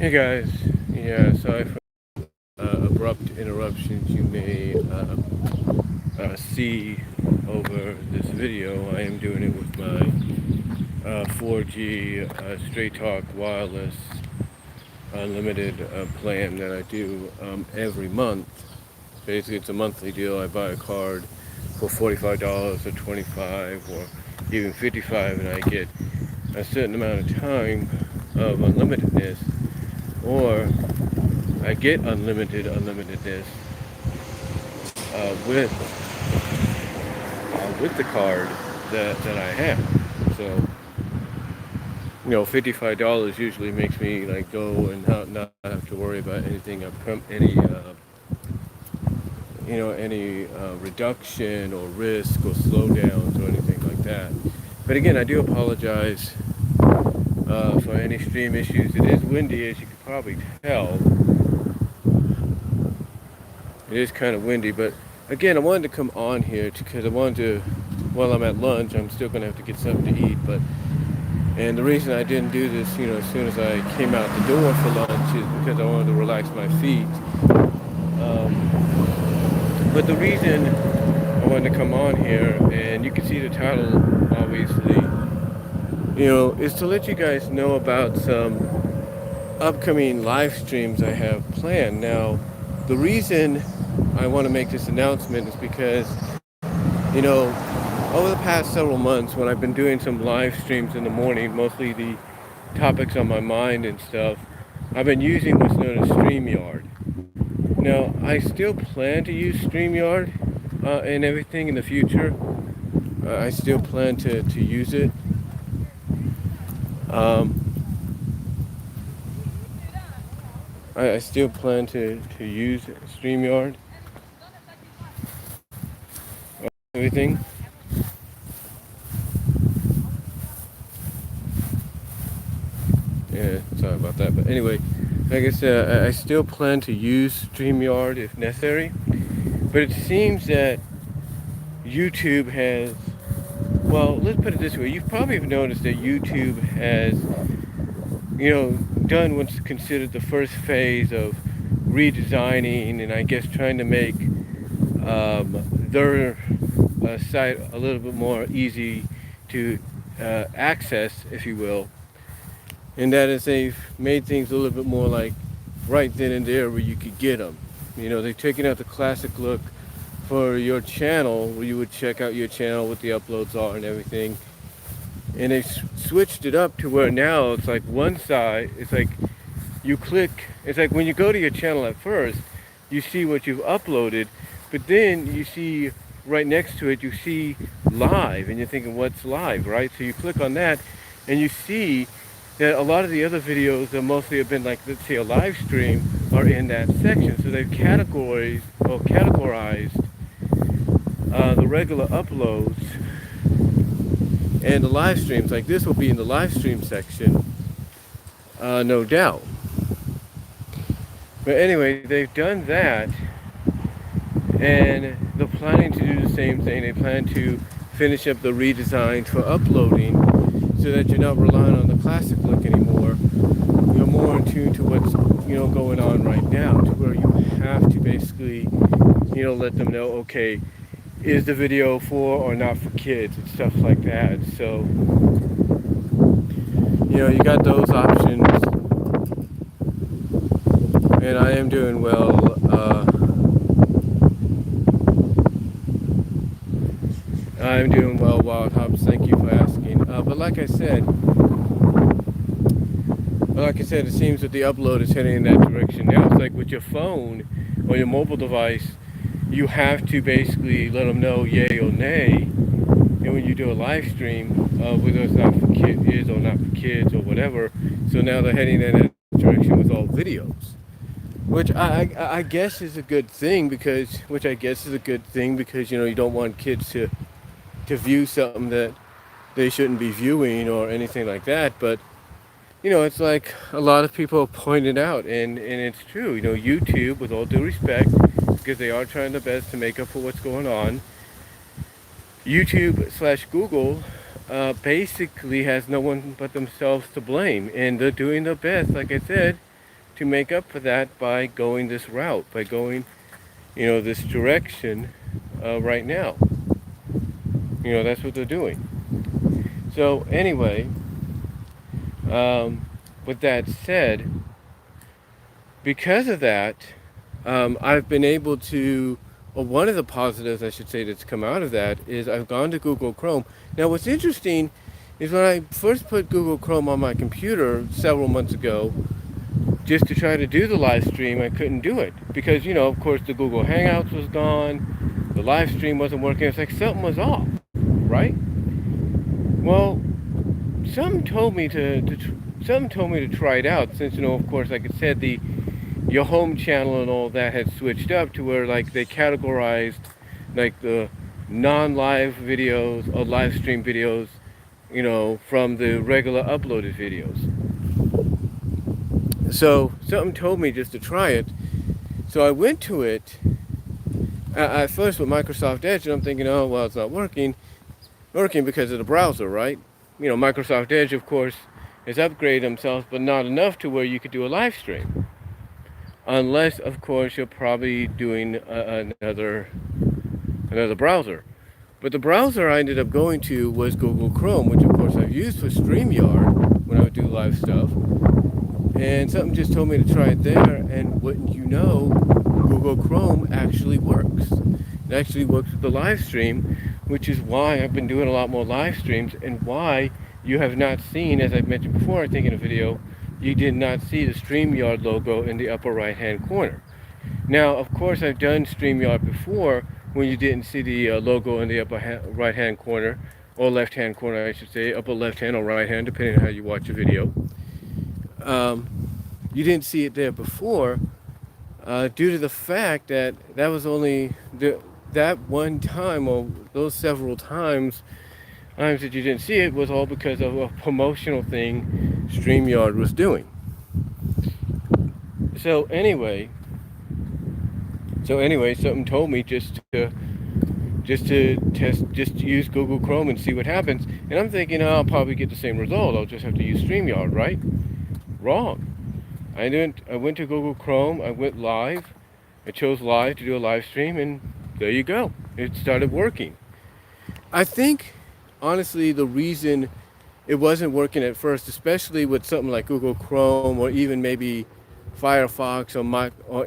Hey guys, yeah, sorry for abrupt interruptions you may see over this video. I am doing it with my 4G Straight Talk Wireless Unlimited plan that I do every month. Basically, it's a monthly deal. I buy a card for $45 or 25 or even 55, and I get a certain amount of time of unlimitedness, or I get unlimitedness with the card that I have. So $55 usually makes me like go and not have to worry about anything any reduction or risk or slowdowns or anything like that. But again, I do apologize for any stream issues. It is windy, as you can probably tell. It is kind of windy, but again, I wanted to come on here because I wanted to, while I'm at lunch, I'm still going to have to get something to eat, and the reason I didn't do this, as soon as I came out the door for lunch is because I wanted to relax my feet. But the reason I wanted to come on here, and you can see the title, obviously, is to let you guys know about some upcoming live streams I have planned. Now, the reason I want to make this announcement is because, over the past several months when I've been doing some live streams in the morning, mostly the topics on my mind and stuff, I've been using what's known as StreamYard. Now, I still plan to use StreamYard and everything in the future. I still plan to use it. I still plan to use StreamYard. Everything. Yeah, sorry about that. But anyway, like I said, I still plan to use StreamYard if necessary. But it seems that YouTube has, well, let's put it this way. You've probably noticed that YouTube has, done what's considered the first phase of redesigning and I guess trying to make their site a little bit more easy to access, if you will. And that is they've made things a little bit more like right then and there where you could get them. They've taken out the classic look for your channel where you would check out your channel, what the uploads are and everything. And they switched it up to where now it's like one side, it's like you click, it's like when you go to your channel at first, you see what you've uploaded, but then you see right next to it, you see live, and you're thinking, what's live, right? So you click on that, and you see that a lot of the other videos that mostly have been like, let's say, a live stream, are in that section. So they've categorized the regular uploads and the live streams. Like this will be in the live stream section, no doubt. But anyway, they've done that, and they're planning to do the same thing. They plan to finish up the redesigns for uploading so that you're not relying on the classic look anymore. You're more in tune to what's going on right now, to where you have to basically let them know, okay, is the video for or not for kids and stuff like that. So you got those options, and I am doing well. I'm doing well, Wild Hops. Thank you for asking. But like I said, it seems that the upload is heading in that direction now. It's like with your phone or your mobile device, you have to basically let them know yay or nay. And when you do a live stream, whether it's not for kids is or not for kids or whatever, so now they're heading in that direction with all videos, which I guess is a good thing because you don't want kids to view something that they shouldn't be viewing or anything like that. But it's like a lot of people pointed out, and it's true. YouTube, with all due respect, because they are trying their best to make up for what's going on, YouTube/Google basically has no one but themselves to blame, and they're doing their best, like I said, to make up for that by going this route, by going, this direction right now. That's what they're doing. So anyway, with that said, because of that, I've been able to, or one of the positives I should say that's come out of that is I've gone to Google Chrome. Now what's interesting is when I first put Google Chrome on my computer several months ago, just to try to do the live stream, I couldn't do it because, of course the Google Hangouts was gone, the live stream wasn't working. It's like something was off, right? Well, something told me to try it out, since, of course, like I said, your home channel and all that had switched up to where, like, they categorized, like, the non-live videos or live stream videos, from the regular uploaded videos. So something told me just to try it. So I went to it at first with Microsoft Edge, and I'm thinking, oh, well, it's not working because of the browser, right? Microsoft Edge, of course, has upgraded themselves, but not enough to where you could do a live stream. Unless, of course, you're probably doing another browser. But the browser I ended up going to was Google Chrome, which, of course, I've used for StreamYard when I would do live stuff. And something just told me to try it there, and wouldn't you know, Google Chrome actually works. It actually works with the live stream, which is why I've been doing a lot more live streams, and why you have not seen, as I've mentioned before, I think in a video, you did not see the StreamYard logo in the upper right hand corner. Now, of course, I've done StreamYard before when you didn't see the logo in the upper right hand corner, or left hand corner I should say, upper left hand or right hand, depending on how you watch a video. You didn't see it there before due to the fact that that was only that one time, or those several times that you didn't see it, was all because of a promotional thing StreamYard was doing. So anyway, something told me just to test, just to use Google Chrome and see what happens. And I'm thinking, I'll probably get the same result. I'll just have to use StreamYard, right? Wrong. I went to Google Chrome, I went live, I chose live to do a live stream, and there you go. It started working. I think, honestly, the reason it wasn't working at first, especially with something like Google Chrome or even maybe Firefox or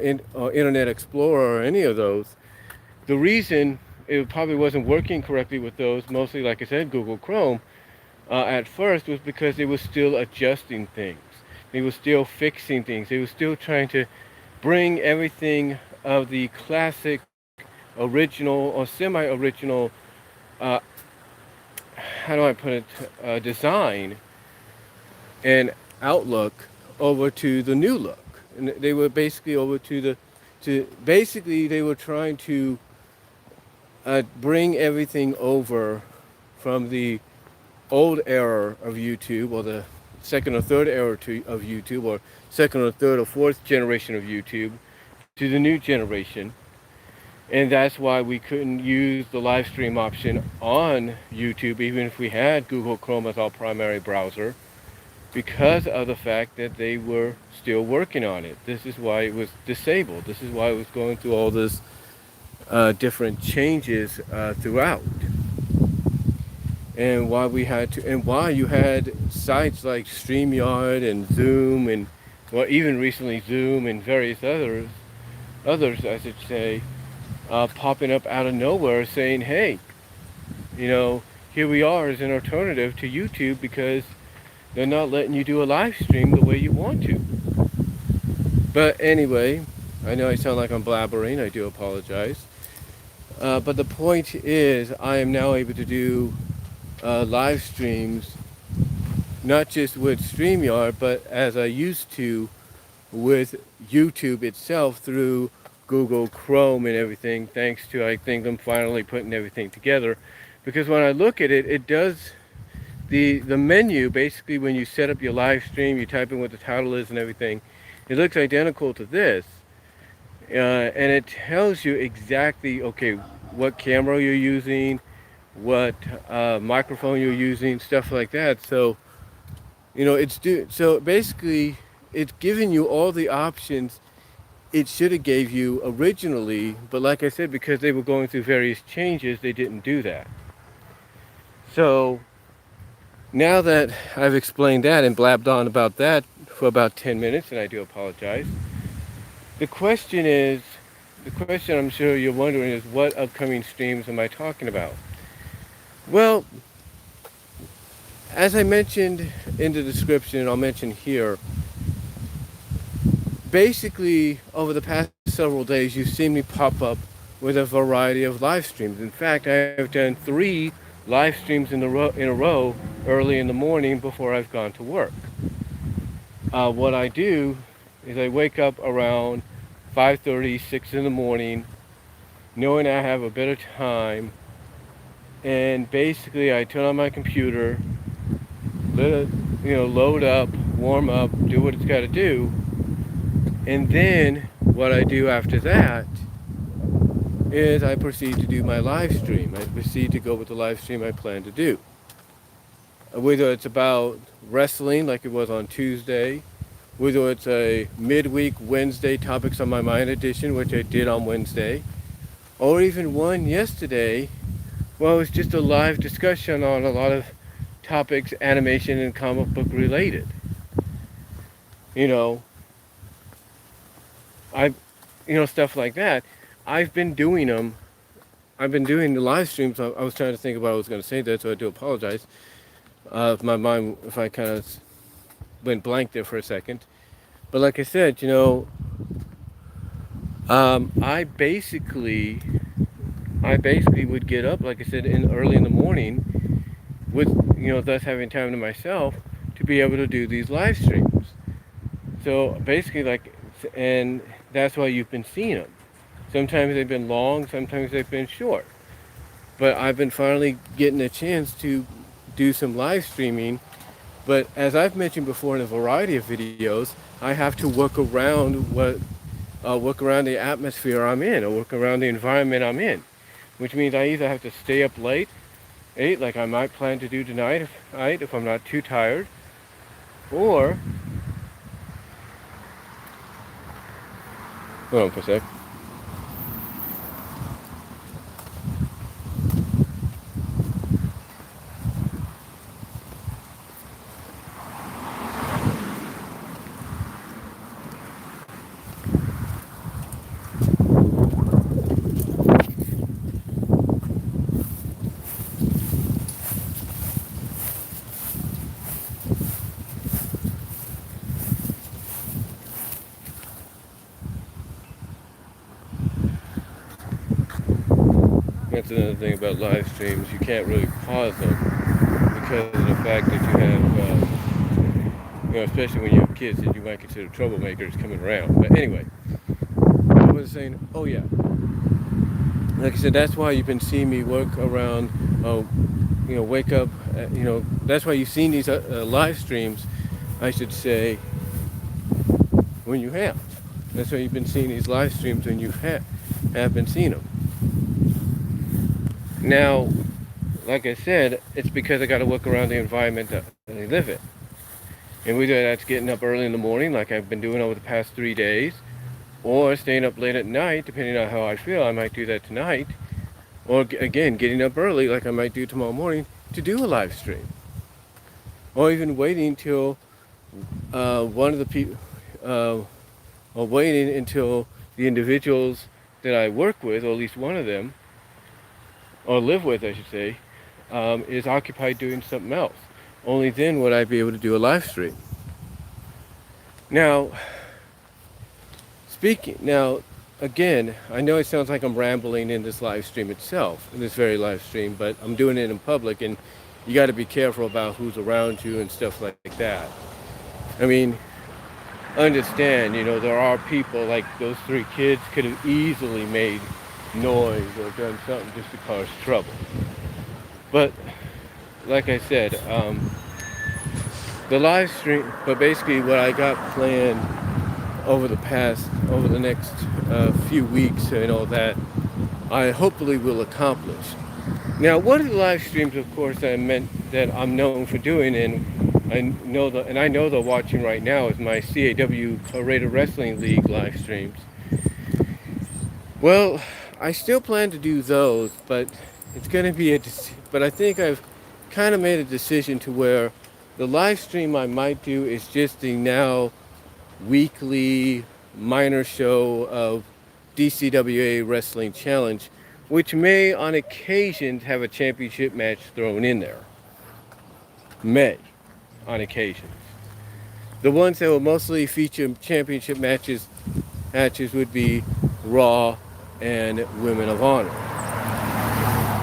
Internet Explorer or any of those, the reason it probably wasn't working correctly with those, mostly, like I said, Google Chrome, at first, was because it was still adjusting things. They were still fixing things. They were still trying to bring everything of the classic, original, or semi-original, how do I put it, design and outlook over to the new look. And they were basically over they were trying to bring everything over from the old era of YouTube, or the second or third era of YouTube, or second or third or fourth generation of YouTube, to the new generation. And that's why we couldn't use the live stream option on YouTube, even if we had Google Chrome as our primary browser, because of the fact that they were still working on it. This is why it was disabled. This is why it was going through all this different changes throughout. And why you had sites like StreamYard and Zoom, and even recently Zoom and various others I should say, popping up out of nowhere saying, hey, here we are as an alternative to YouTube because they're not letting you do a live stream the way you want to. But anyway, I know I sound like I'm blabbering, I do apologize. But the point is, I am now able to do live streams, not just with StreamYard, but as I used to with YouTube itself through Google Chrome and everything, thanks to, I think, them finally putting everything together. Because when I look at it, it does, the menu, basically when you set up your live stream, you type in what the title is and everything, it looks identical to this. And it tells you exactly, okay, what camera you're using, what microphone you're using, stuff like that. So, so basically it's giving you all the options it should have gave you originally, but like I said, because they were going through various changes, they didn't do that. So now that I've explained that and blabbed on about that for about 10 minutes, and I do apologize, the question is, the question I'm sure you're wondering is, what upcoming streams am I talking about? Well, as I mentioned in the description, and I'll mention here, basically over the past several days, you've seen me pop up with a variety of live streams. In fact, I've done 3 live streams in a row early in the morning before I've gone to work. What I do is I wake up around 5:30, 6 in the morning, knowing I have a bit of time, and basically I turn on my computer, let it, load up, warm up, do what it's got to do, and then what I do after that is I proceed to do my live stream. I proceed to go with the live stream I plan to do. Whether it's about wrestling like it was on Tuesday, whether it's a midweek Wednesday Topics on My Mind edition, which I did on Wednesday, or even one yesterday, well, it was just a live discussion on a lot of topics, animation and comic book related. Stuff like that. I've been doing them. I've been doing the live streams. I was trying to think about what I was going to say there, so I do apologize. If I kind of went blank there for a second. But like I said, I basically would get up, like I said, early in the morning, with thus having time to myself to be able to do these live streams. So basically, and that's why you've been seeing them. Sometimes they've been long, sometimes they've been short. But I've been finally getting a chance to do some live streaming. But as I've mentioned before in a variety of videos, I have to work around the atmosphere I'm in, or work around the environment I'm in, which means I either have to stay up late, like I might plan to do tonight if I'm not too tired, or hold on for a sec. That's another thing about live streams. You can't really pause them because of the fact that you have, especially when you have kids that you might consider troublemakers coming around. But anyway, I was saying, oh yeah, like I said, that's why you've been seeing me work around, wake up, that's why you've seen these live streams, I should say, when you have. That's why you've been seeing these live streams when you have been seeing them. Now, like I said, it's because I got to work around the environment that I live in. And whether that's getting up early in the morning, like I've been doing over the past 3 days, or staying up late at night, depending on how I feel. I might do that tonight. Or again, getting up early, like I might do tomorrow morning, to do a live stream. Or even waiting till one of the people, or waiting until the individuals that I work with, or at least one of them, or live with, I should say, is occupied doing something else. Only then would I be able to do a live stream. Now, again, I know it sounds like I'm rambling in this live stream itself, in this very live stream, but I'm doing it in public, and you got to be careful about who's around you and stuff like that. I mean, understand, there are people, like those 3 kids could have easily made noise or done something just to cause trouble. But like I said, the live stream, but basically what I got planned over the next few weeks and all that, I hopefully will accomplish. Now, one of the live streams, of course, that I'm known for doing, and I know they're watching right now is my CAW Rated Wrestling League live streams. Well, I still plan to do those, but it's going to be but I think I've kind of made a decision to where the live stream I might do is just the now weekly minor show of DCWA Wrestling Challenge, which may on occasion have a championship match thrown in there. May, on occasions. The ones that will mostly feature championship matches would be Raw and Women of Honor.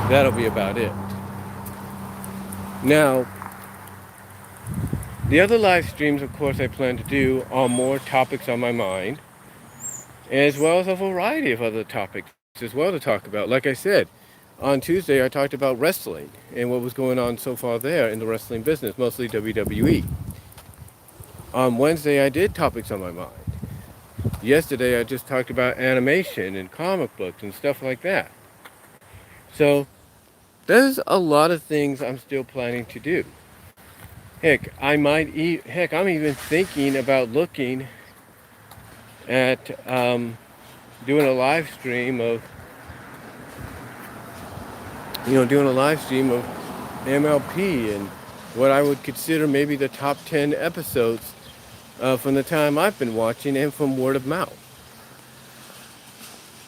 That'll be about it. Now, the other live streams, of course, I plan to do are more topics on my mind, as well as a variety of other topics as well to talk about. Like I said, on Tuesday I talked about wrestling and what was going on so far there in the wrestling business, mostly WWE. On Wednesday I did topics on my mind. Yesterday I just talked about animation and comic books and stuff like that. So there's a lot of things I'm still planning to do. Heck, I'm even thinking about looking at doing a live stream of MLP and what I would consider maybe the top 10 episodes from the time I've been watching and from word of mouth.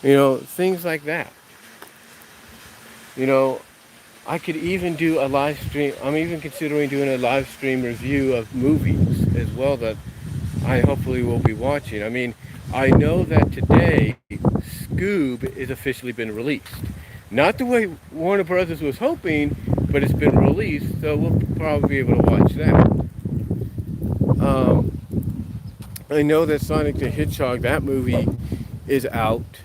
Things like that. I could even do a live stream. I'm even considering doing a live stream review of movies as well that I hopefully will be watching. I mean, I know that today Scoob is officially been released. Not the way Warner Brothers was hoping, but it's been released, so we'll probably be able to watch that. I know that Sonic the Hedgehog, that movie is out,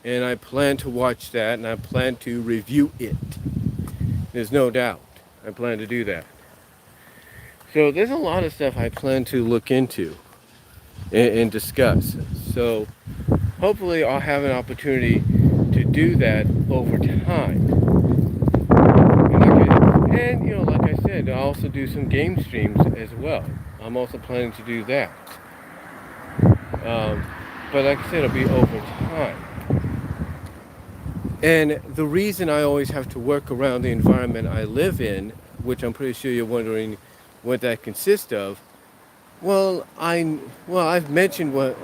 and I plan to watch that, and I plan to review it. There's no doubt. I plan to do that. So there's a lot of stuff I plan to look into and discuss. So hopefully I'll have an opportunity to do that over time. And like I said, I'll also do some game streams as well. I'm also planning to do that. But like I said, it'll be over time. And the reason I always have to work around the environment I live in, which I'm pretty sure you're wondering what that consists of. I've mentioned what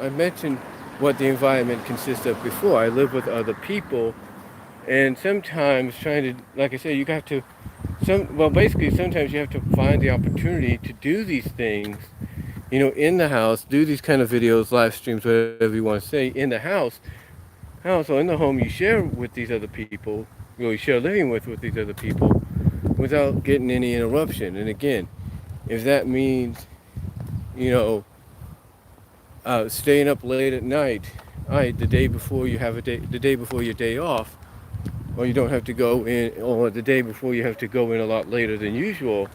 the environment consists of before. I live with other people, and sometimes like I said, sometimes you have to find the opportunity to do these things, in the house, do these kind of videos, live streams, whatever you want to say, in the house or in the home you share with these other people, you share living with these other people, without getting any interruption. And again, if that means, staying up late at night, the day before your day off, or you don't have to go in, or the day before you have to go in a lot later than usual,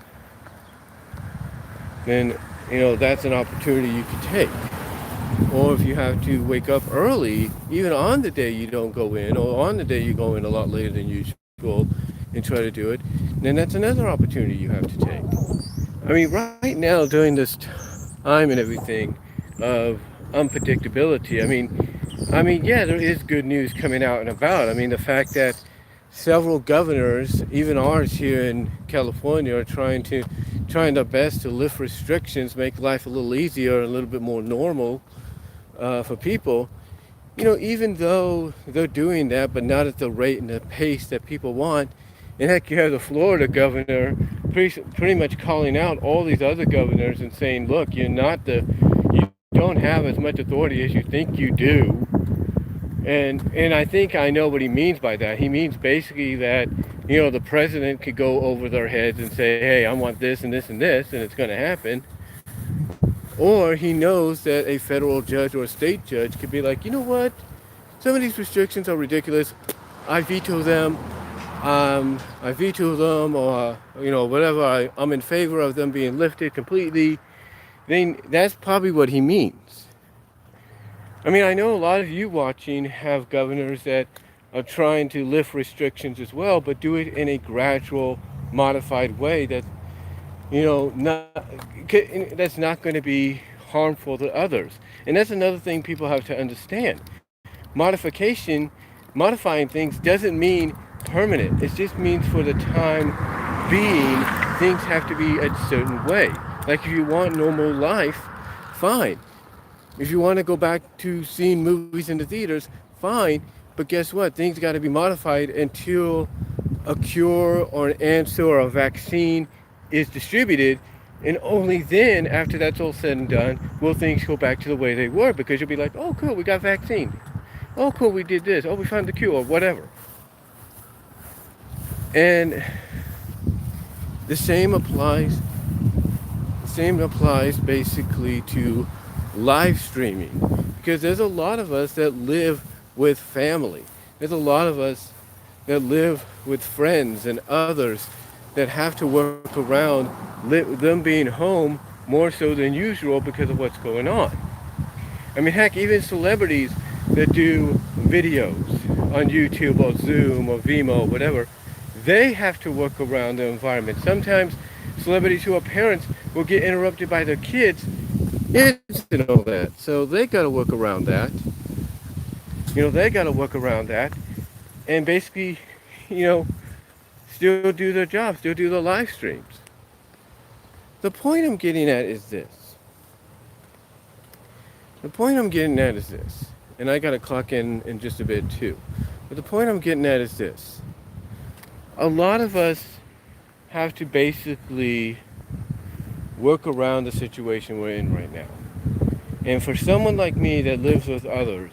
then, that's an opportunity you could take. Or if you have to wake up early, even on the day you don't go in, or on the day you go in a lot later than usual and try to do it, then that's another opportunity you have to take. I mean, right now, during this time and everything of unpredictability, I mean, yeah, there is good news coming out and about. I mean, the fact that several governors, even ours here in California, are trying their best to lift restrictions, make life a little easier, a little bit more normal for people. Even though they're doing that, but not at the rate and the pace that people want. And heck, you have the Florida governor pretty much calling out all these other governors and saying, look, you don't have as much authority as you think you do. And I think I know what he means by that. He means basically that, the president could go over their heads and say, hey, I want this and this and this, and it's going to happen. Or he knows that a federal judge or a state judge could be like, you know what? Some of these restrictions are ridiculous. I veto them. Or, whatever. I'm in favor of them being lifted completely. Then that's probably what he means. I mean, I know a lot of you watching have governors that are trying to lift restrictions as well, but do it in a gradual, modified way that not that's not going to be harmful to others. And that's another thing people have to understand. Modification, modifying things doesn't mean permanent. It just means for the time being, things have to be a certain way. Like if you want normal life, fine. If you want to go back to seeing movies in the theaters, fine. But guess what? Things got to be modified until a cure or an answer or a vaccine is distributed. And only then, after that's all said and done, will things go back to the way they were. Because you'll be like, oh, cool, we got vaccine. Oh, cool, we did this. Oh, we found the cure, or whatever. And the same applies. The same applies basically to live streaming, because there's a lot of us that live with family. There's a lot of us that live with friends and others that have to work around them being home more so than usual because of what's going on. I mean, heck, even celebrities that do videos on YouTube or Zoom or Vimeo, whatever, they have to work around the environment. Sometimes celebrities who are parents will get interrupted by their kids and all that. So they got to work around that. They got to work around that and basically, you know, still do their job, still do the live streams. The point I'm getting at is this. The point I'm getting at is this. And I got to clock in just a bit too. But the point I'm getting at is this. A lot of us have to basically work around the situation we're in right now. And for someone like me that lives with others,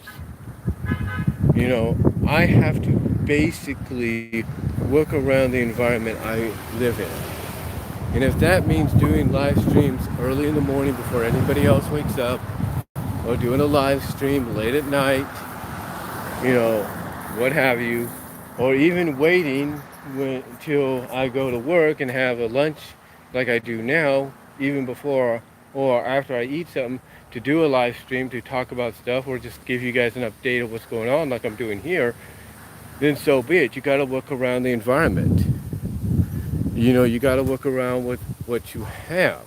I have to basically work around the environment I live in. And if that means doing live streams early in the morning before anybody else wakes up, or doing a live stream late at night, what have you, or even waiting until I go to work and have a lunch like I do now, even before or after I eat something, to do a live stream to talk about stuff or just give you guys an update of what's going on like I'm doing here, then so be it. You got to work around the environment. You got to work around with what you have.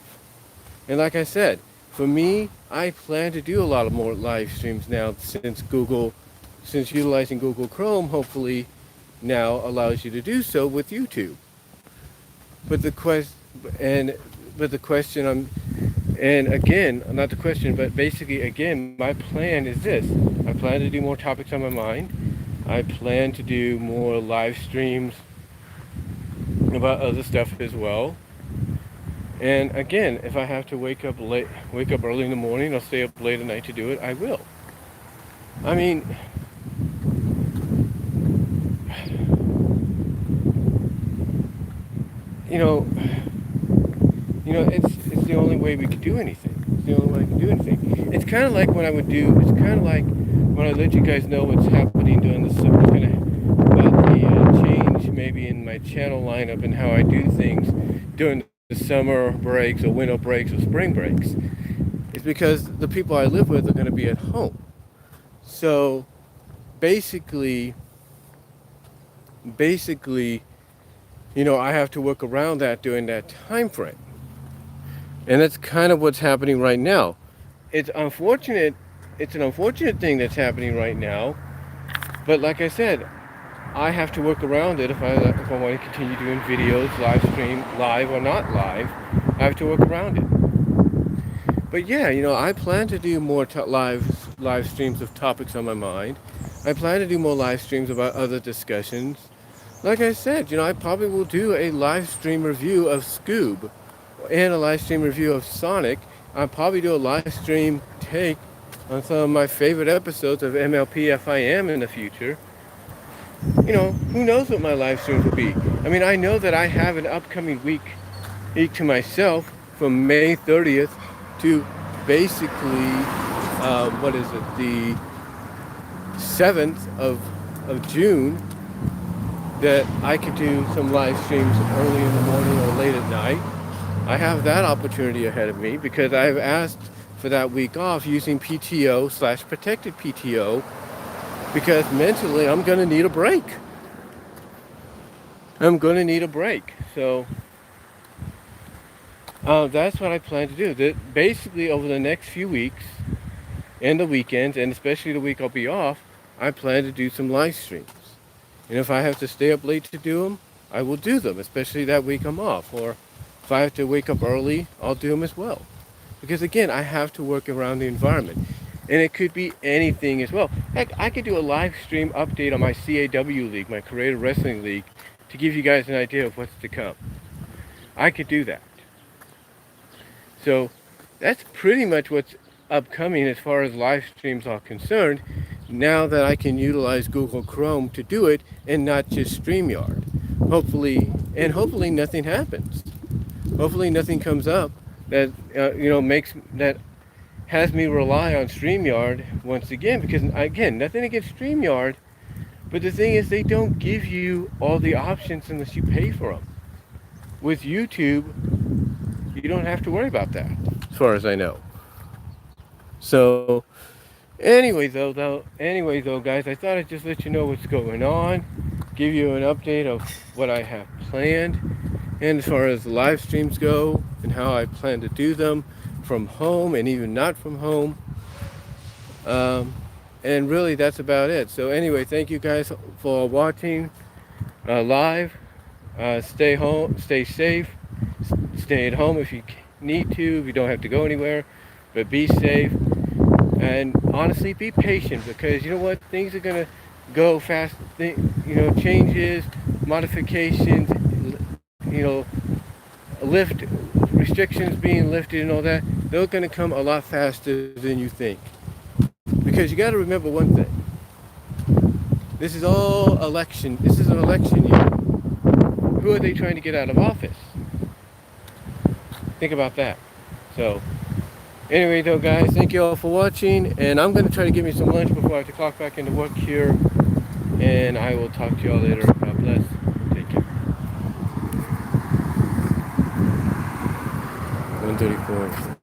And like I said, for me, I plan to do a lot of more live streams now since utilizing Google Chrome hopefully now allows you to do so with YouTube. But the question and again, not the question, but basically again, my plan is this. I plan to do more topics on my mind. I plan to do more live streams about other stuff as well. And again, if I have to wake up early in the morning or stay up late at night to do it, I will. I mean, it's the only way we could do anything. It's the only way I can do anything. It's kind of like when I let you guys know what's happening during the summer, about the change maybe in my channel lineup and how I do things during the summer breaks or winter breaks or spring breaks. It's because the people I live with are going to be at home. So basically, I have to work around that during that time frame. And that's kind of what's happening right now. It's unfortunate. It's an unfortunate thing that's happening right now. But like I said, I have to work around it if I want to continue doing videos, live stream, live or not live. I have to work around it. But yeah, I plan to do more live streams of topics on my mind. I plan to do more live streams about other discussions. Like I said, I probably will do a live stream review of Scoob and a live stream review of Sonic. I'll probably do a live stream take on some of my favorite episodes of MLP FIM in the future. Who knows what my live streams will be. I mean, I know that I have an upcoming week to myself from May 30th to basically, the 7th of June, that I could do some live streams early in the morning or late at night. I have that opportunity ahead of me because I've asked for that week off using PTO/protected PTO because mentally I'm going to need a break. So That's what I plan to do. Basically, over the next few weeks and the weekends, and especially the week I'll be off, I plan to do some live streams. And if I have to stay up late to do them, I will do them, especially that week I'm off. Or if I have to wake up early, I'll do them as well. Because again, I have to work around the environment. And it could be anything as well. Heck, I could do a live stream update on my CAW league, my Creative Wrestling League, to give you guys an idea of what's to come. I could do that. So that's pretty much what's upcoming as far as live streams are concerned, now that I can utilize Google Chrome to do it and not just StreamYard. Hopefully nothing happens. Hopefully nothing comes up that that has me rely on StreamYard once again, because again, nothing against StreamYard, but the thing is they don't give you all the options unless you pay for them. With YouTube, you don't have to worry about that, as far as I know. So anyway though, guys, I thought I'd just let you know what's going on, give you an update of what I have planned, and as far as live streams go, and how I plan to do them from home and even not from home. And really, that's about it. So anyway, thank you guys for watching live. Stay home, stay safe, stay at home if you need to, if you don't have to go anywhere, but be safe. And honestly, be patient, because you know what? Things are going to go fast. Changes, modifications, lift restrictions being lifted and all that, they're going to come a lot faster than you think. Because you got to remember one thing. This is all election. This is an election year. Who are they trying to get out of office? Think about that. So anyway though, guys, thank you all for watching, and I'm going to try to get me some lunch before I have to clock back into work here, and I will talk to you all later. God bless. Take care. 134.